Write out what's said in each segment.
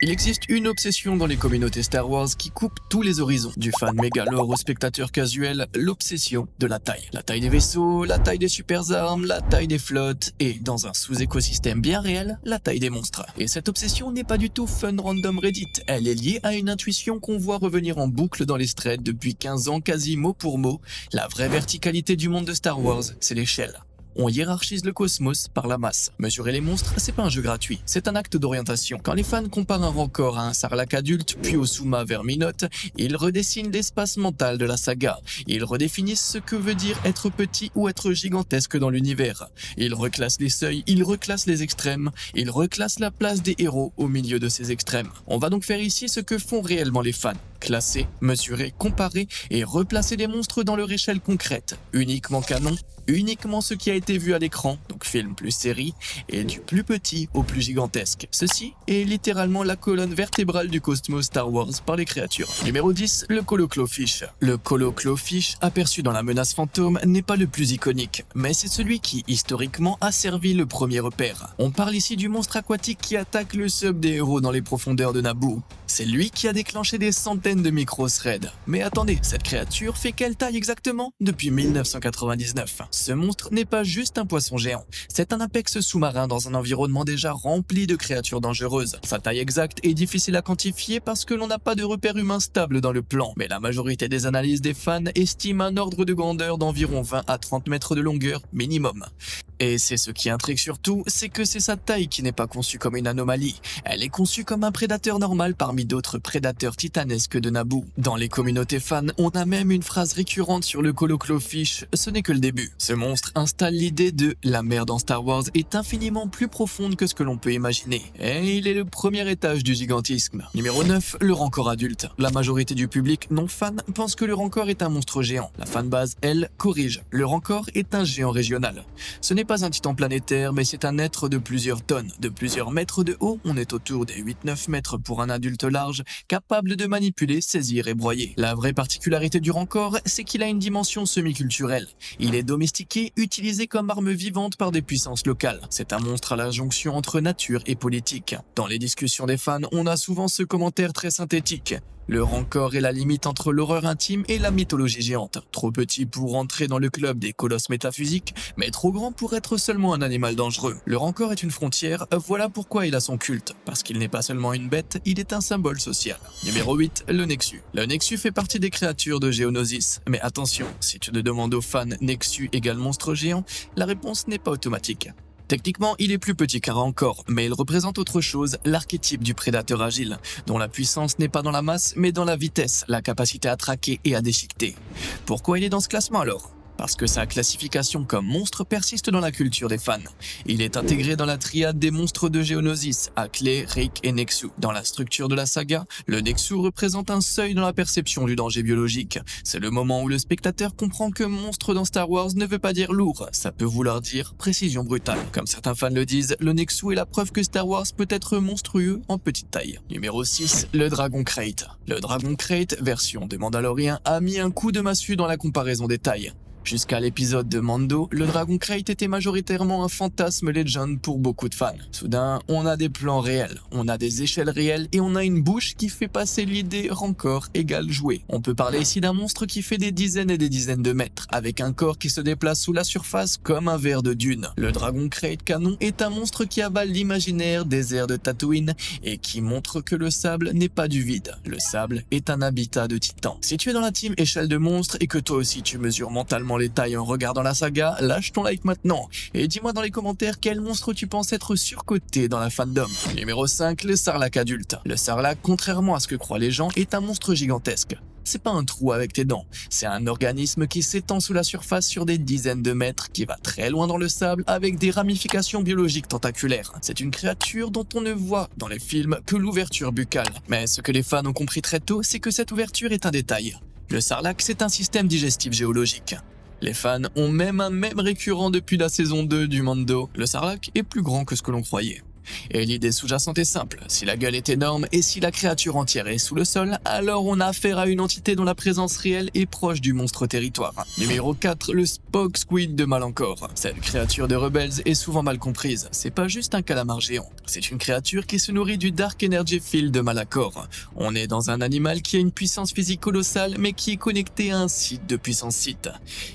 Il existe une obsession dans les communautés Star Wars qui coupe tous les horizons. Du fan mégalore au spectateur casuel, l'obsession de la taille. La taille des vaisseaux, la taille des super armes, la taille des flottes, et dans un sous-écosystème bien réel, la taille des monstres. Et cette obsession n'est pas du tout fun random Reddit, elle est liée à une intuition qu'on voit revenir en boucle dans les threads depuis 15 ans quasi mot pour mot. La vraie verticalité du monde de Star Wars, c'est l'échelle. On hiérarchise le cosmos par la masse. Mesurer les monstres, c'est pas un jeu gratuit, c'est un acte d'orientation. Quand les fans comparent un Rancor à un Sarlacc adulte, puis au Suma Verminote, ils redessinent l'espace mental de la saga. Ils redéfinissent ce que veut dire être petit ou être gigantesque dans l'univers. Ils reclassent les seuils, ils reclassent les extrêmes, ils reclassent la place des héros au milieu de ces extrêmes. On va donc faire ici ce que font réellement les fans. Classer, mesurer, comparer et replacer les monstres dans leur échelle concrète. Uniquement canon, uniquement ce qui a été vu à l'écran, donc film plus série, et du plus petit au plus gigantesque. Ceci est littéralement la colonne vertébrale du cosmos Star Wars par les créatures. Numéro 10, le Colo-Clo-Fish. Le Colo-Clo-Fish, aperçu dans la menace fantôme, n'est pas le plus iconique, mais c'est celui qui, historiquement, a servi le premier repère. On parle ici du monstre aquatique qui attaque le sub des héros dans les profondeurs de Naboo. C'est lui qui a déclenché des centaines de micro-threads. Mais attendez, cette créature fait quelle taille exactement? Depuis 1999. Ce monstre n'est pas juste un poisson géant, c'est un apex sous-marin dans un environnement déjà rempli de créatures dangereuses. Sa taille exacte est difficile à quantifier parce que l'on n'a pas de repère humain stable dans le plan, mais la majorité des analyses des fans estiment un ordre de grandeur d'environ 20 à 30 mètres de longueur minimum. Et c'est ce qui intrigue surtout, c'est que c'est sa taille qui n'est pas conçue comme une anomalie. Elle est conçue comme un prédateur normal parmi d'autres prédateurs titanesques de Naboo. Dans les communautés fans, on a même une phrase récurrente sur le Colo-Clo-Fish, ce n'est que le début. Ce monstre installe l'idée de « la mer dans Star Wars est infiniment plus profonde que ce que l'on peut imaginer ». Et il est le premier étage du gigantisme. Numéro 9, le Rancor adulte. La majorité du public non fan pense que le Rancor est un monstre géant. La fanbase, elle, corrige. Le Rancor est un géant régional. Ce n'est pas un titan planétaire, mais c'est un être de plusieurs tonnes, de plusieurs mètres de haut, on est autour des 8-9 mètres pour un adulte large, capable de manipuler, saisir et broyer. La vraie particularité du Rancor, c'est qu'il a une dimension semi-culturelle. Il est domestiqué, utilisé comme arme vivante par des puissances locales. C'est un monstre à la jonction entre nature et politique. Dans les discussions des fans, on a souvent ce commentaire très synthétique. Le Rancor est la limite entre l'horreur intime et la mythologie géante. Trop petit pour entrer dans le club des colosses métaphysiques, mais trop grand pour être seulement un animal dangereux. Le Rancor est une frontière, voilà pourquoi il a son culte. Parce qu'il n'est pas seulement une bête, il est un symbole social. Numéro 8, le Nexu. Le Nexu fait partie des créatures de Geonosis. Mais attention, si tu te demandes aux fans Nexu égale monstre géant, la réponse n'est pas automatique. Techniquement, il est plus petit qu'un Rancor, mais il représente autre chose, l'archétype du prédateur agile, dont la puissance n'est pas dans la masse, mais dans la vitesse, la capacité à traquer et à déchiqueter. Pourquoi il est dans ce classement alors ? Parce que sa classification comme monstre persiste dans la culture des fans. Il est intégré dans la triade des monstres de Geonosis, Ackley, Rick et Nexu. Dans la structure de la saga, le Nexu représente un seuil dans la perception du danger biologique. C'est le moment où le spectateur comprend que monstre dans Star Wars ne veut pas dire lourd, ça peut vouloir dire précision brutale. Comme certains fans le disent, le Nexu est la preuve que Star Wars peut être monstrueux en petite taille. Numéro 6, le Dragon Crate. Le Dragon Crate, version de Mandalorian, a mis un coup de massue dans la comparaison des tailles. Jusqu'à l'épisode de Mando, le Dragon Crate était majoritairement un fantasme Legend pour beaucoup de fans. Soudain, on a des plans réels, on a des échelles réelles et on a une bouche qui fait passer l'idée Rancor égale jouet. On peut parler ici d'un monstre qui fait des dizaines et des dizaines de mètres, avec un corps qui se déplace sous la surface comme un ver de dune. Le Dragon Crate canon est un monstre qui avale l'imaginaire désert de Tatooine et qui montre que le sable n'est pas du vide. Le sable est un habitat de titan. Si tu es dans la team échelle de monstres et que toi aussi tu mesures mentalement les tailles en regardant la saga, lâche ton like maintenant et dis-moi dans les commentaires quel monstre tu penses être surcoté dans la fandom. Numéro 5, le Sarlacc adulte. Le Sarlacc, contrairement à ce que croient les gens, est un monstre gigantesque. C'est pas un trou avec tes dents, c'est un organisme qui s'étend sous la surface sur des dizaines de mètres, qui va très loin dans le sable avec des ramifications biologiques tentaculaires. C'est une créature dont on ne voit dans les films que l'ouverture buccale. Mais ce que les fans ont compris très tôt, c'est que cette ouverture est un détail. Le Sarlacc, c'est un système digestif géologique. Les fans ont même un mème récurrent depuis la saison 2 du Mando. Le Sarlacc est plus grand que ce que l'on croyait. Et l'idée sous-jacente est simple, si la gueule est énorme et si la créature entière est sous le sol, alors on a affaire à une entité dont la présence réelle est proche du monstre territoire. Numéro 4, le Spock Squid de Malancor. Cette créature de Rebels est souvent mal comprise, c'est pas juste un calamar géant, c'est une créature qui se nourrit du Dark Energy Field de Malachor. On est dans un animal qui a une puissance physique colossale mais qui est connecté à un site de puissance site.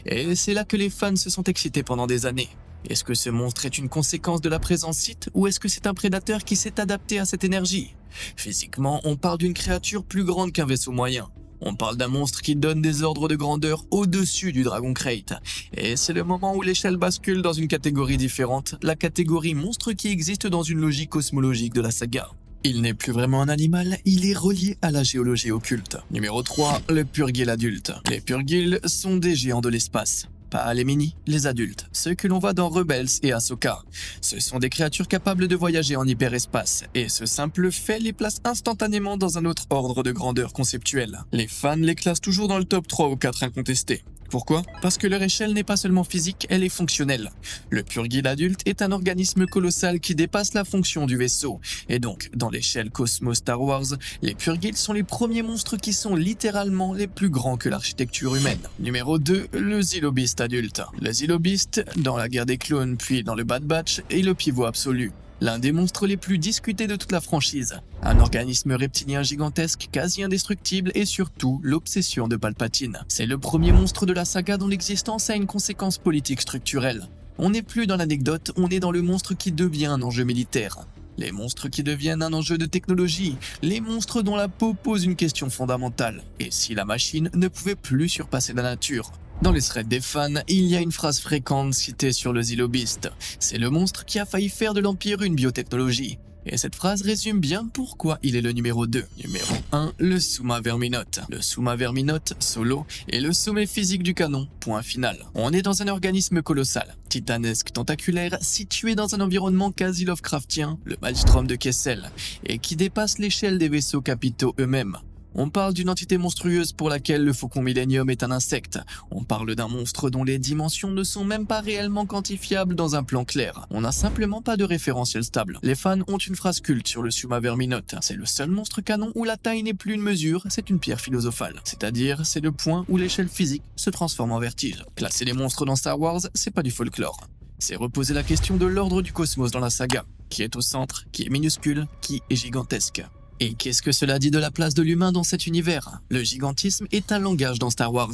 Et c'est là que les fans se sont excités pendant des années. Est-ce que ce monstre est une conséquence de la présence site ou est-ce que c'est un prédateur qui s'est adapté à cette énergie? Physiquement, on parle d'une créature plus grande qu'un vaisseau moyen. On parle d'un monstre qui donne des ordres de grandeur au-dessus du Dragon Crate. Et c'est le moment où l'échelle bascule dans une catégorie différente, la catégorie monstre qui existe dans une logique cosmologique de la saga. Il n'est plus vraiment un animal, il est relié à la géologie occulte. Numéro 3, le Purrgil adulte. Les Purrgils sont des géants de l'espace. Pas les mini, les adultes, ceux que l'on voit dans Rebels et Ahsoka. Ce sont des créatures capables de voyager en hyperespace, et ce simple fait les place instantanément dans un autre ordre de grandeur conceptuel. Les fans les classent toujours dans le top 3 ou 4 incontestés. Pourquoi? Parce que leur échelle n'est pas seulement physique, elle est fonctionnelle. Le Purrgil adulte est un organisme colossal qui dépasse la fonction du vaisseau. Et donc, dans l'échelle Cosmos Star Wars, les Purrgils sont les premiers monstres qui sont littéralement les plus grands que l'architecture humaine. Numéro 2, le Zilobist adulte. Le Zilobist, dans la guerre des clones puis dans le Bad Batch, est le pivot absolu. L'un des monstres les plus discutés de toute la franchise. Un organisme reptilien gigantesque, quasi indestructible et surtout l'obsession de Palpatine. C'est le premier monstre de la saga dont l'existence a une conséquence politique structurelle. On n'est plus dans l'anecdote, on est dans le monstre qui devient un enjeu militaire. Les monstres qui deviennent un enjeu de technologie, les monstres dont la peau pose une question fondamentale. Et si la machine ne pouvait plus surpasser la nature? Dans les threads des fans, il y a une phrase fréquente citée sur le Zilobist. C'est le monstre qui a failli faire de l'Empire une biotechnologie. Et cette phrase résume bien pourquoi il est le numéro 2. Numéro 1, le Summa Verminote. Le Summa Verminote, solo, est le sommet physique du canon, point final. On est dans un organisme colossal, titanesque, tentaculaire, situé dans un environnement quasi Lovecraftien, le Maelstrom de Kessel, et qui dépasse l'échelle des vaisseaux capitaux eux-mêmes. On parle d'une entité monstrueuse pour laquelle le Faucon Millennium est un insecte. On parle d'un monstre dont les dimensions ne sont même pas réellement quantifiables dans un plan clair. On n'a simplement pas de référentiel stable. Les fans ont une phrase culte sur le Summa Verminote. C'est le seul monstre canon où la taille n'est plus une mesure, c'est une pierre philosophale. C'est-à-dire, c'est le point où l'échelle physique se transforme en vertige. Classer les monstres dans Star Wars, c'est pas du folklore. C'est reposer la question de l'ordre du cosmos dans la saga. Qui est au centre, qui est minuscule, qui est gigantesque. Et qu'est-ce que cela dit de la place de l'humain dans cet univers? Le gigantisme est un langage dans Star Wars.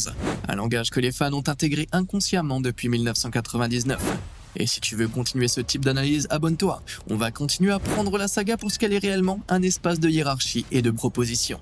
Un langage que les fans ont intégré inconsciemment depuis 1999. Et si tu veux continuer ce type d'analyse, abonne-toi. On va continuer à prendre la saga pour ce qu'elle est réellement, un espace de hiérarchie et de proposition.